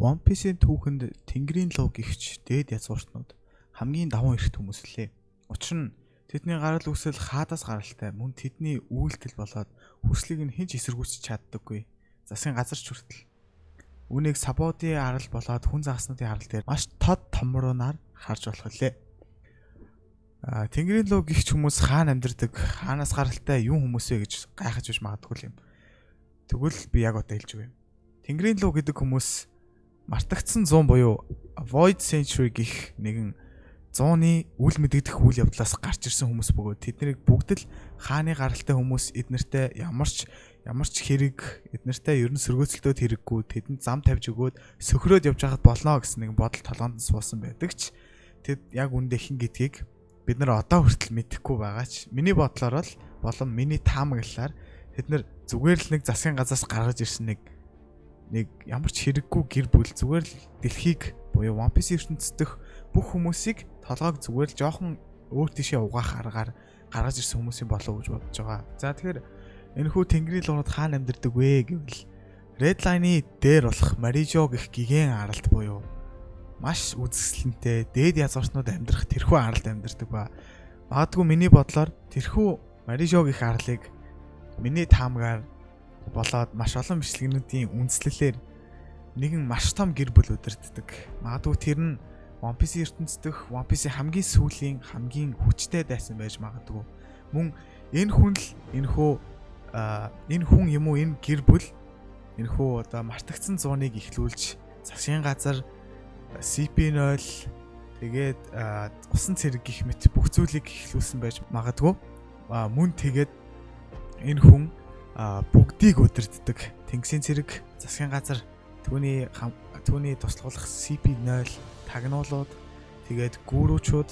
One Piece-ийн түүхэнд Тэнгэрийн луу гихч дээд язгууртнууд хамгийн даван эрхт хүмүүс лээ. Учир нь тэдний гарал үүсэл хаадаас гаралтай, мөн тэдний үйлдэл болоод хүслийг нь хэн ч эсэргүүцэж чаддаггүй. Засгийн газар ч хүртэл. Үүнийг Сабодын арал болоод хүн загаснуудын арал дээр маш тод томруунаар харж болох лээ. Тэнгэрийн луу гихч хүмүүс хаана амьдардаг, хаанаас гаралтай юу хүмүүс вэ гэж гайхаж биш магадгүй юм. Тэгвэл би яг одоо хэлж өгье. Тэнгэрийн луу гэдэг хүмүүс мартагдсан 100 буюу Void Century гэх нэгэн 100-ны үл мэдэгдэх үйл явдлаас гарч ирсэн хүмүүс бөгөөд тэднийг бүгд л хааны гаралтай хүмүүс эднэртэй ямар ч хэрэг эднэртэй ер нь сөргөөцөлтөд хэрэггүй тэдэнд зам тавьж өгөөд сөхрөөд явж байхад болно гэсэн нэг бодол толгоонд суусан байдаг ч тэд яг үндэ хэн гэдгийг бид нар одоо хүртэл мэдэхгүй байгаа ч миний бодлоор л болон миний таамаглалаар тэд нар зүгээр л нэг засгийн газраас гаргаж ирсэн нэг ямар ч хэрэггүй гэр бүл зүгээр л дэлхийг буюу One Piece ертөнцийн дэх бүх хүмүүсийг толгойг зүгээр л жоохон өөр тийшээ угаах аргаар гаргаж ирсэн хүмүүсийн болов гэж бодож байгаа. За тэгэхээр энэхүү Тэнгэрийн луунууд хаана амьдардаг вэ гэвэл Red Line-ы дээр болох Марижо гэх гигэн аралд буюу маш үзэсгэлэнтэй дээд язгууртнууд амьдрах тэрхүү аралд амьдардаг ба магадгүй миний бодлоор тэрхүү Марижо гэх арлыг миний таамгаар болоод маш олон бичлэгнүүдийн үндслэлээр нэгэн маш том гэр бүл удирддаг. Магадгүй тэр нь One Piece ертөнцийн дэх One Piece-ийн хамгийн сүүлийн хамгийн хүчтэй дайсан байж магадгүй. Мөн энэ хүн л энэ хүн юм уу энэ гэр бүл энэхүү одоо мартагдсан 100-ыг ихлүүлж засгийн газар CP0 тэгээд усан цэрэг гих мэт бүх зүйлийг ихлүүлсэн байж магадгүй. Мөн тэгээд энэ хүн бүгдийг удирддаг тэнгисийн цэрэг, засгийн газар, түүний туслах CP0 тагнуулууд, тэгээд гүүрүүчүүд,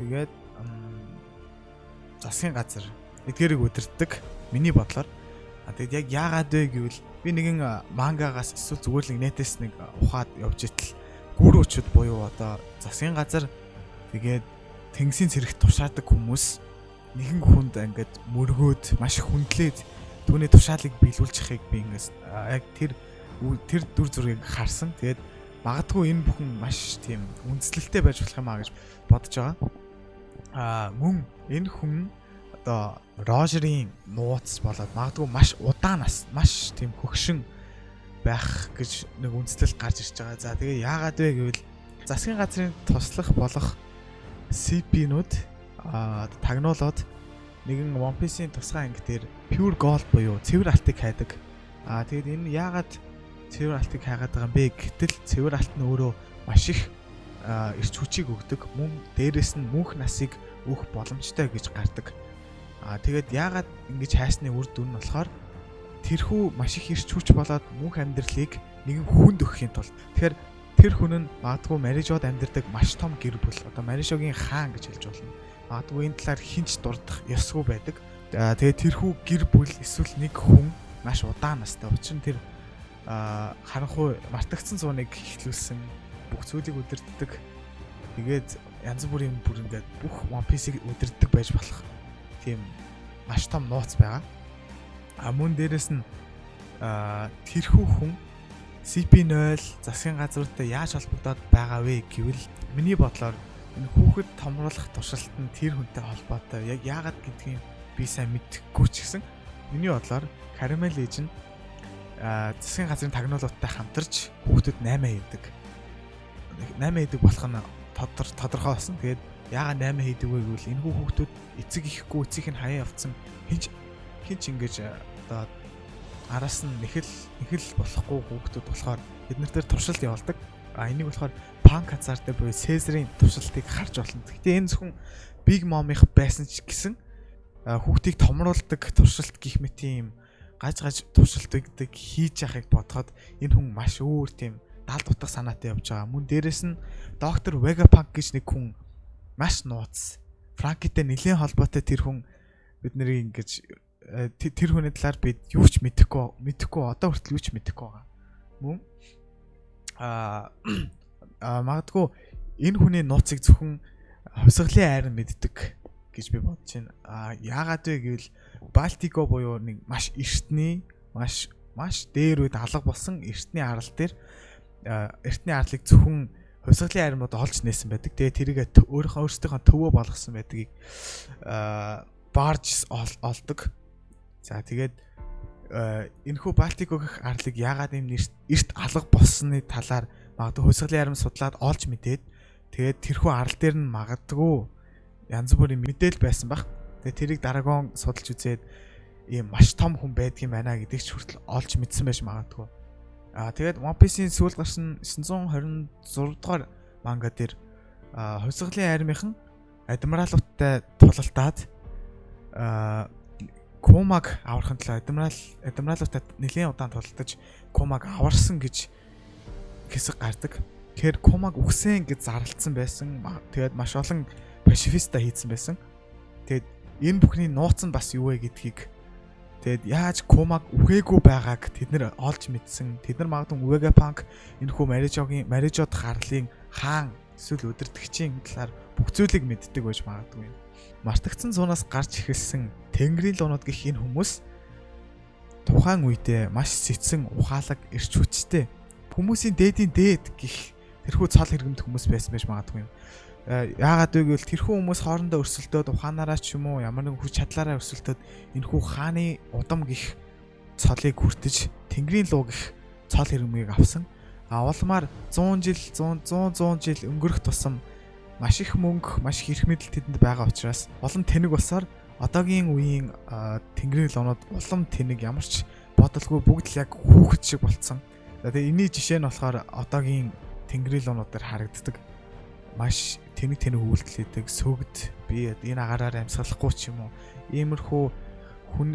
тэгээд засгийн газар эдгээрийг удирддаг миний бодлоор. Тэгээд яг яагаад вэ гэвэл би нэгэн мангагаас эсвэл зүгээр л нэтээс нэг ухаад явж итэл гүүрүүчүүд буюу одоо засгийн газар тэгээд тэнгисийн цэрэгт тушаадаг хүмүүс нэгэн хүнд ингээд мөргөөд маш хүндлээд түүний тушаалыг биелүүлчихийг би ингээс яг тэр дүр зургийг харсан. Тэгээд магадгүй энэ бүхэн маш тийм үндэслэлтэй байж болох юм аа гэж бодож байгаа. Мөн энэ хүн одоо Рожерийн нууц болоод магадгүй маш удаанаас маш тийм хөгшин байх гэж нэг үндэслэл гарч ирж байгаа. За тэгээ яагаад вэ гэвэл засгийн газрын туслах болох CP-нууд тагнуулаад нэгэн One Piece-ийн тусгай анги дээр Pure Gold буюу цэвэр алтыг хайдаг. Тэгээд энэ яагаад цэвэр алтыг хайгаад байгаа юм бэ гэтэл цэвэр алт нь өөрөө маш их эрч хүчийг өгдөг. Мөн дээрэс нь мөнх насыг өөх боломжтой гэж гардаг. Тэгээд яагаад ингэж хайсны үр дүн нь болохоор тэрхүү маш их эрч хүч болоод мөнх амьдралыг нэгэн хүнд өгөхийн тулд тэгэхээр тэр хүн нь магадгүй Марижод амьдардаг маш том гэр бүл одоо Марижогийн хаан гэж хэлж болно. Магадгүй энэ талаар хинч дурдах ёсгүй байдаг. Тэгээд тэрхүү гэр бүл эсвэл нэг хүн маш удаан настай. Учир нь тэр харанхуй мартагдсан 100-ыг ихлүүлсэн бүх зүйлийг удирддаг. Тэгээд янз бүрийн бүр ингээд бүх One Piece-ийг удирддаг байж болох тийм маш том нууц байгаа. Мөн дээрэс нь тэрхүү хүн CP0 засгийн газруудтай яаж холбогдоод байгаа вэ гэвэл миний бодлоор энэ хүүхэд томруулах туршилт нь тэр хүнтэй холбоотой. Яг яагаад гэдгийг би сайн мэдэхгүй ч гэсэн миний бодлоор Caramel Age нь засгийн газрын тагнуулуудтай хамтарч хүүхдэд 8 хийдэг. 8 хийдэг болох нь тодорхой болсон. Тэгээд яагаад 8 хийдэг вэ гэвэл энэ хүүхдүүд эцэг ихгүй эцэг нь хаяа явцсан хинч ингэж одоо араас нь нэхэл болохгүй хүүхдүүд болохоор эднэр дээр туршилт явуулдаг. Энийг болохоор Punk хазаартай буюу Caesar-ийн туршилтыг харж болно. Гэхдээ энэ зөвхөн Big Mom-ийнх байсан ч гэсэн хүүхдийг томруулдаг туршилт гих мэт юм гаж туршилтыг хийж яхахыг бодоход энэ хүн маш өөр тийм далд утга санаатай явж байгаа. Мөн дээрэс нь доктор Vegapunk гэж нэг хүн маш нууц. Frankie-тэй нэлээд холбоотой тэр хүн бид нарыг ингэж тэр хүний талаар бид юу ч мэдэхгүй одоо хүртэл юу ч мэдэхгүй байгаа. Мөн магадгүй энэ хүний нууцыг зөвхөн хувьсгалын айран мэддэг гэж би бодож байна. Яагаад вэ гэвэл Балтико буюу нэг маш эртний маш дээр үед алга болсон эртний арал дээр эртний арлыг зөвхөн хувьсгалын армууд олж нээсэн байдаг. Тэгээ тэрийг өөрийнхөө төвөө болгосон байдгийг барж олдог. За тэгээд энэхүү Балтико гэх арлыг яагаад юм эрт алга болсны талаар магадгүй хувьсгалын арим судлаад олж мэдээд тэгээд тэрхүү арал дээр нь магадгүй янз бүрийн мэдээлэл байсан баг. Тэгээд тэрийг дараагийн судалж үзээд ийм маш том хүн байдгийн байна гэдгийг ч хүртэл олж мэдсэн байж магадгүй. Тэгээд One Piece-ийн сүүл гарсан 926 дугаар манга дээр хувьсгалын армийнхан адмиралуудтай тулалдаад Комаг аврахын тулд адмиралуудтай нэлийн удаан тулалдаж Комаг аварсан гэж хэсэг гардаг. Тэгэхээр Комаг үхсэн гэж зарлцсан байсан. Тэгээд маш олон пацифиста хийцэн байсан. Тэгээд энэ бүхний нууц нь бас юу вэ гэдгийг тэгээд яаж Комаг үхээгүй байгааг тэд нэр олж мэдсэн. Тэд нар магадгүй Vegapunk энэхүү Marijod харлын хаан эсвэл өдөртөгчийн талаар бүх зүйлийг мэддэг байж магадгүй. Мартагдсан зуунаас гарч эхэлсэн Тэнгэрийн луунууд гэх энэ хүмүүс тухайн үедээ маш цэцэн ухаалаг эрч хүчтэй хүмүүсийн дээдийн дээд гэх тэрхүү цол хэрэгмд хүмүүс байсан байж магадгүй. Яагаад вэ гэвэл тэрхүү хүмүүс хоорондоо өрсөлдөөд ухаанаараа ч юм уу ямар нэгэн хүч чадлаараа өрсөлдөөд энэхүү хааны удам гих цолыг хүртэж Тэнгэрийн луу гих цол хэрэгмийг авсан. Улмаар 100 жил өнгөрөх тусам маш их мөнгө, маш их эрх мэдэл тэдэнд байгаа учраас улам тэнэг болсоор одоогийн үеийн Тэнгэрийн луунууд улам тэнэг ямар ч бодолгүй бүгд л яг хүүхэд шиг болцсон. Тэгээ энэний жишээ нь болохоор одоогийн Тэнгэрийн луунууд дээр харагддаг. Маш тэнэг үйлдэл хийдэг, сөгд би энэ агаараар амьсгалахгүй ч юм уу. Иймэрхүү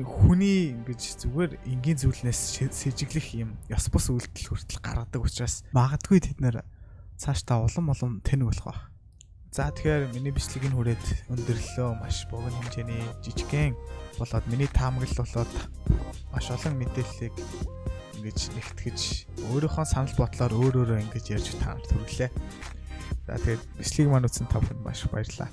хүний ингэж зүгээр энгийн зүйлнээс сэжиглэх юм ёс бус үйлдэл хүртэл гаргадаг учраас магадгүй тэд нэр цаашдаа улам тэнэг болох байх. За тэгэхээр миний бичлэгийг хүрээд өндөрлөө маш богино хэмжээний жижигхэн болоод миний таамаглал болоод маш олон мэдээллийг ингэж нэгтгэж өөрийнхөө санал бодлоор өөрөөрөө ингэж ярьж та нарт хүргэлээ. За тэгээд бичлэгийг маань үзсэн та бүхэнд маш их баярлалаа.